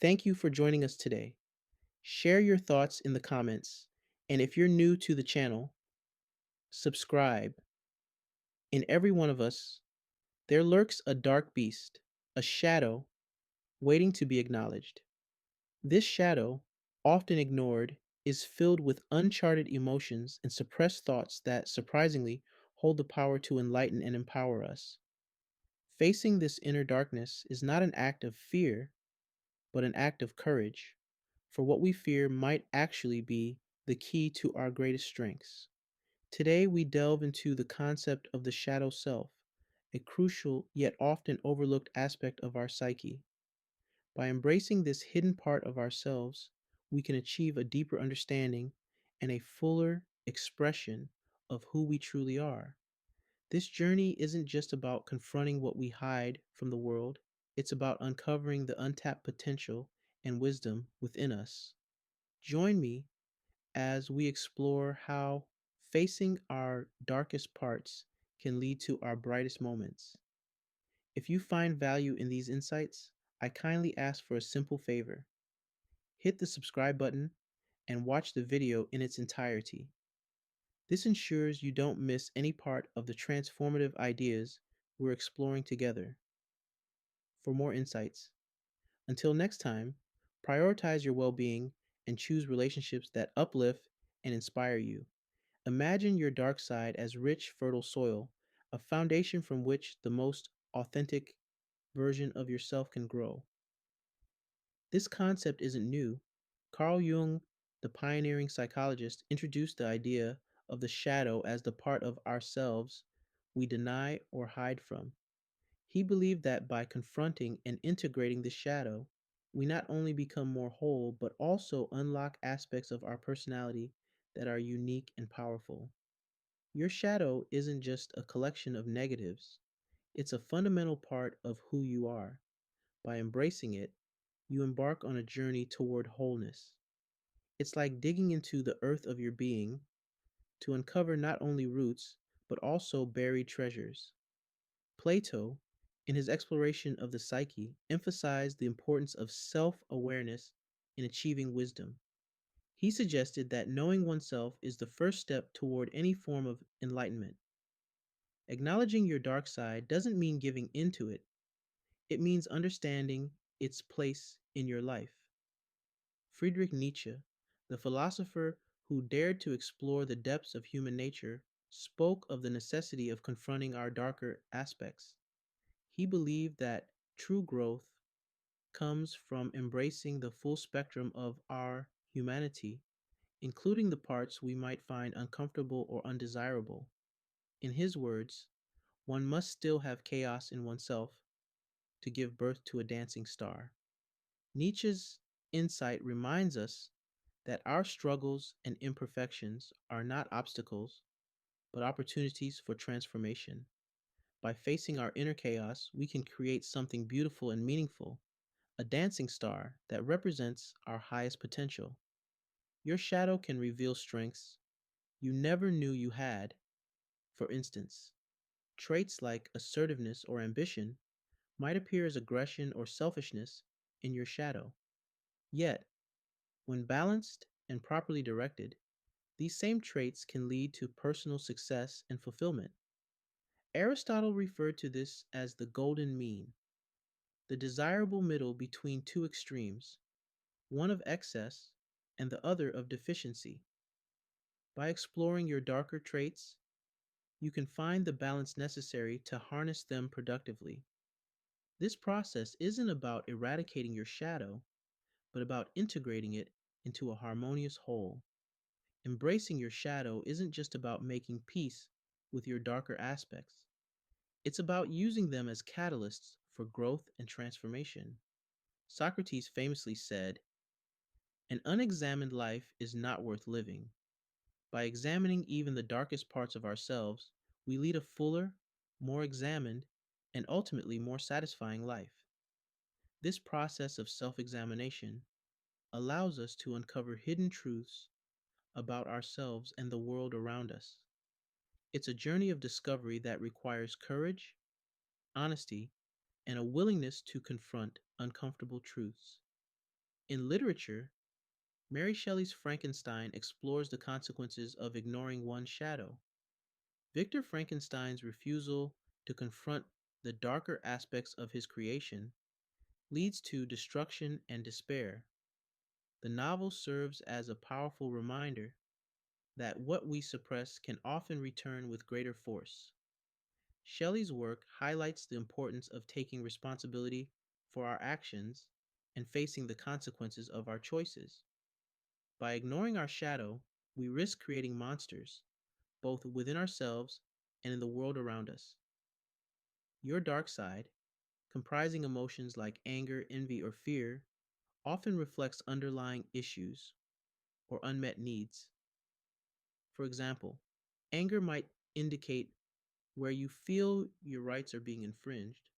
Thank you for joining us today. Share your thoughts in the comments, and if you're new to the channel, subscribe. In every one of us, there lurks a dark beast, a shadow waiting to be acknowledged. This shadow, often ignored, is filled with uncharted emotions and suppressed thoughts that, surprisingly, hold the power to enlighten and empower us. Facing this inner darkness is not an act of fear, but an act of courage, for what we fear might actually be the key to our greatest strengths. Today, we delve into the concept of the shadow self, a crucial yet often overlooked aspect of our psyche. By embracing this hidden part of ourselves, we can achieve a deeper understanding and a fuller expression of who we truly are. This journey isn't just about confronting what we hide from the world, it's about uncovering the untapped potential and wisdom within us. Join me as we explore how facing our darkest parts can lead to our brightest moments. If you find value in these insights, I kindly ask for a simple favor. Hit the subscribe button and watch the video in its entirety. This ensures you don't miss any part of the transformative ideas we're exploring together. For more insights, until next time, prioritize your well being and choose relationships that uplift and inspire you. Imagine your dark side as rich, fertile soil, a foundation from which the most authentic version of yourself can grow. This concept isn't new. Carl Jung, the pioneering psychologist, introduced the idea of the shadow as the part of ourselves we deny or hide from. He believed that by confronting and integrating the shadow, we not only become more whole, but also unlock aspects of our personality that are unique and powerful. Your shadow isn't just a collection of negatives, it's a fundamental part of who you are. By embracing it, you embark on a journey toward wholeness. It's like digging into the earth of your being to uncover not only roots, but also buried treasures. Plato, in his exploration of the psyche, emphasized the importance of self awareness in achieving wisdom. He suggested that knowing oneself is the first step toward any form of enlightenment. Acknowledging your dark side doesn't mean giving into it, it means understanding its place in your life. Friedrich Nietzsche, the philosopher who dared to explore the depths of human nature, spoke of the necessity of confronting our darker aspects. He believed that true growth comes from embracing the full spectrum of our humanity, including the parts we might find uncomfortable or undesirable. In his words, one must still have chaos in oneself to give birth to a dancing star. Nietzsche's insight reminds us that our struggles and imperfections are not obstacles, but opportunities for transformation. By facing our inner chaos, we can create something beautiful and meaningful, a dancing star that represents our highest potential. Your shadow can reveal strengths you never knew you had. For instance, traits like assertiveness or ambition might appear as aggression or selfishness in your shadow. Yet, when balanced and properly directed, these same traits can lead to personal success and fulfillment. Aristotle referred to this as the golden mean, the desirable middle between two extremes, one of excess and the other of deficiency. By exploring your darker traits, you can find the balance necessary to harness them productively. This process isn't about eradicating your shadow, but about integrating it into a harmonious whole. Embracing your shadow isn't just about making peace with your darker aspects, it's about using them as catalysts for growth and transformation. Socrates famously said, "An unexamined life is not worth living." By examining even the darkest parts of ourselves, we lead a fuller, more examined, and ultimately more satisfying life. This process of self examination allows us to uncover hidden truths about ourselves and the world around us. It's a journey of discovery that requires courage, honesty, and a willingness to confront uncomfortable truths. In literature, Mary Shelley's Frankenstein explores the consequences of ignoring one's shadow. Victor Frankenstein's refusal to confront the darker aspects of his creation leads to destruction and despair. The novel serves as a powerful reminder that what we suppress can often return with greater force. Shelley's work highlights the importance of taking responsibility for our actions and facing the consequences of our choices. By ignoring our shadow, we risk creating monsters, both within ourselves and in the world around us. Your dark side, comprising emotions like anger, envy, or fear, often reflects underlying issues or unmet needs. For example, anger might indicate where you feel your rights are being infringed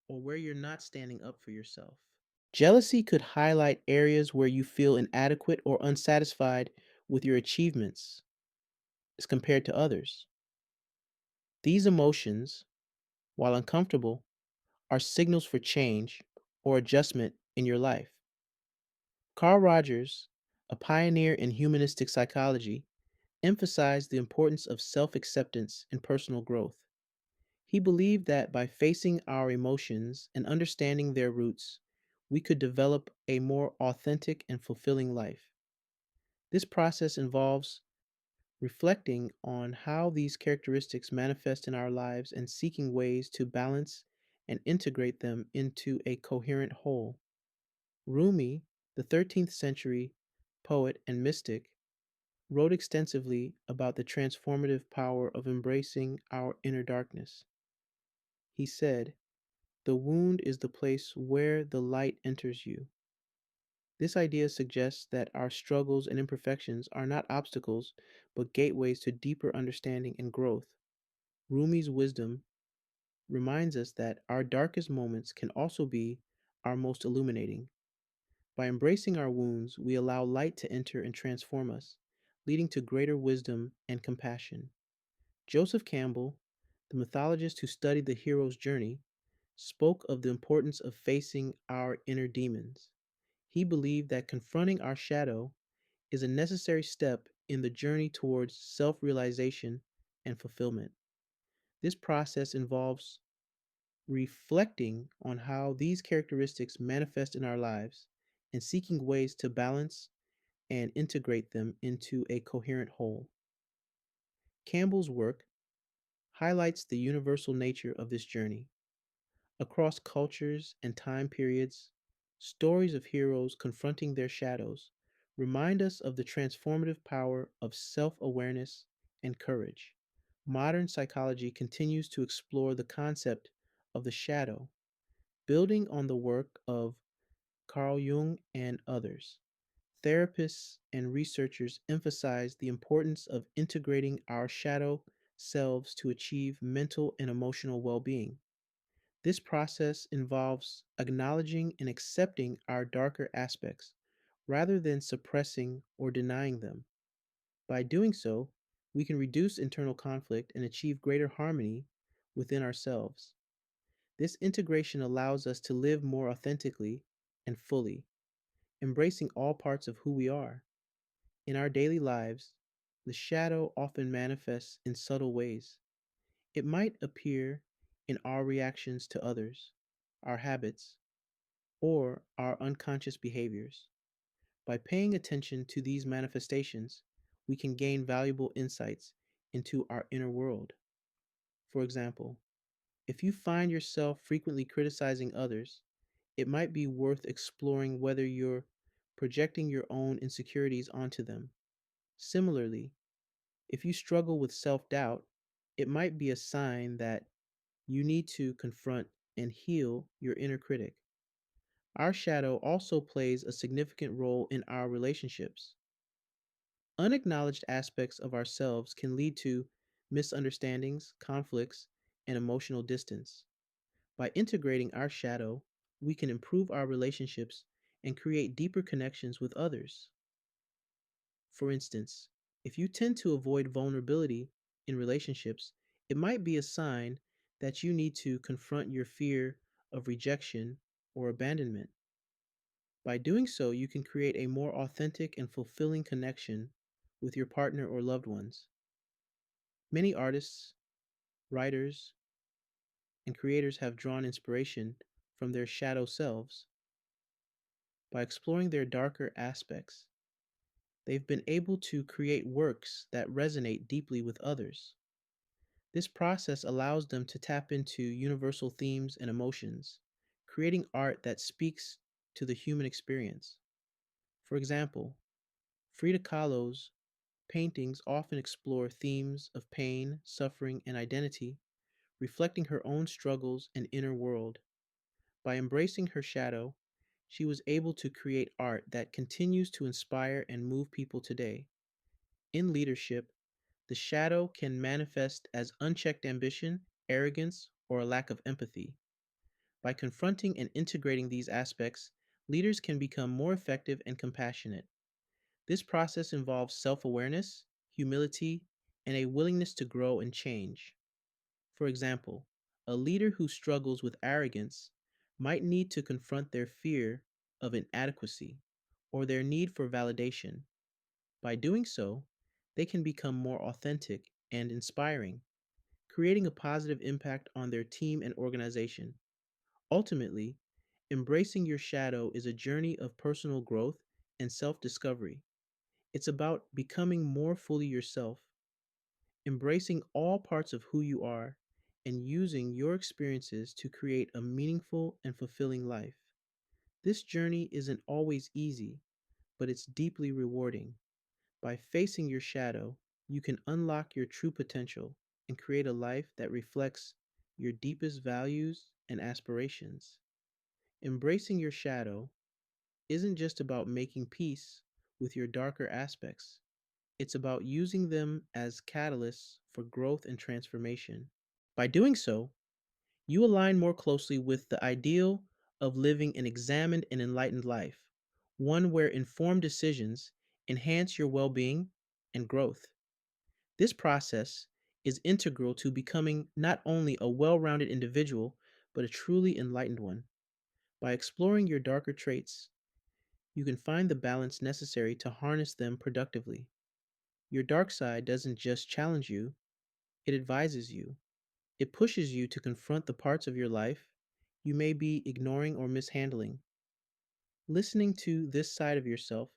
or where you're not standing up for yourself. Jealousy could highlight areas where you feel inadequate or unsatisfied with your achievements as compared to others. These emotions, while uncomfortable, are signals for change or adjustment in your life. Carl Rogers, a pioneer in humanistic psychology, emphasized the importance of self acceptance and personal growth. He believed that by facing our emotions and understanding their roots, we could develop a more authentic and fulfilling life. This process involves reflecting on how these characteristics manifest in our lives and seeking ways to balance and integrate them into a coherent whole. Rumi, the 13th century poet and mystic, wrote extensively about the transformative power of embracing our inner darkness. He said, "The wound is the place where the light enters you." This idea suggests that our struggles and imperfections are not obstacles, but gateways to deeper understanding and growth. Rumi's wisdom reminds us that our darkest moments can also be our most illuminating. By embracing our wounds, we allow light to enter and transform us, leading to greater wisdom and compassion. Joseph Campbell, the mythologist who studied the hero's journey, spoke of the importance of facing our inner demons. He believed that confronting our shadow is a necessary step in the journey towards self realization and fulfillment. This process involves reflecting on how these characteristics manifest in our lives and seeking ways to balance and integrate them into a coherent whole. Campbell's work highlights the universal nature of this journey. Across cultures and time periods, stories of heroes confronting their shadows remind us of the transformative power of self awareness and courage. Modern psychology continues to explore the concept of the shadow, building on the work of Carl Jung and others. Therapists and researchers emphasize the importance of integrating our shadow selves to achieve mental and emotional well being. This process involves acknowledging and accepting our darker aspects rather than suppressing or denying them. By doing so, we can reduce internal conflict and achieve greater harmony within ourselves. This integration allows us to live more authentically and fully, embracing all parts of who we are. In our daily lives, the shadow often manifests in subtle ways. It might appear in our reactions to others, our habits, or our unconscious behaviors. By paying attention to these manifestations, we can gain valuable insights into our inner world. For example, if you find yourself frequently criticizing others, it might be worth exploring whether you're projecting your own insecurities onto them. Similarly, if you struggle with self doubt, it might be a sign that you need to confront and heal your inner critic. Our shadow also plays a significant role in our relationships. Unacknowledged aspects of ourselves can lead to misunderstandings, conflicts, and emotional distance. By integrating our shadow, we can improve our relationships and create deeper connections with others. For instance, if you tend to avoid vulnerability in relationships, it might be a sign that you need to confront your fear of rejection or abandonment. By doing so, you can create a more authentic and fulfilling connection with your partner or loved ones. Many artists, writers, and creators have drawn inspiration from their shadow selves. By exploring their darker aspects, they've been able to create works that resonate deeply with others. This process allows them to tap into universal themes and emotions, creating art that speaks to the human experience. For example, Frida Kahlo's paintings often explore themes of pain, suffering, and identity, reflecting her own struggles and inner world. By embracing her shadow, she was able to create art that continues to inspire and move people today. In leadership, the shadow can manifest as unchecked ambition, arrogance, or a lack of empathy. By confronting and integrating these aspects, leaders can become more effective and compassionate. This process involves self awareness, humility, and a willingness to grow and change. For example, a leader who struggles with arrogance might need to confront their fear of inadequacy or their need for validation. By doing so, they can become more authentic and inspiring, creating a positive impact on their team and organization. Ultimately, embracing your shadow is a journey of personal growth and self discovery. It's about becoming more fully yourself, embracing all parts of who you are, and using your experiences to create a meaningful and fulfilling life. This journey isn't always easy, but it's deeply rewarding. By facing your shadow, you can unlock your true potential and create a life that reflects your deepest values and aspirations. Embracing your shadow isn't just about making peace with your darker aspects, it's about using them as catalysts for growth and transformation. By doing so, you align more closely with the ideal of living an examined and enlightened life, one where informed decisions enhance your well being and growth. This process is integral to becoming not only a well rounded individual, but a truly enlightened one. By exploring your darker traits, you can find the balance necessary to harness them productively. Your dark side doesn't just challenge you, it advises you. It pushes you to confront the parts of your life you may be ignoring or mishandling. Listening to this side of yourself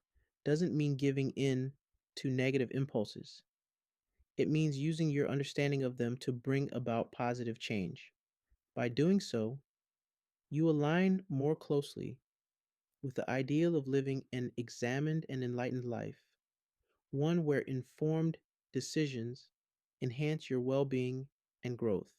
doesn't mean giving in to negative impulses. It means using your understanding of them to bring about positive change. By doing so, you align more closely with the ideal of living an examined and enlightened life, one where informed decisions enhance your well being and growth.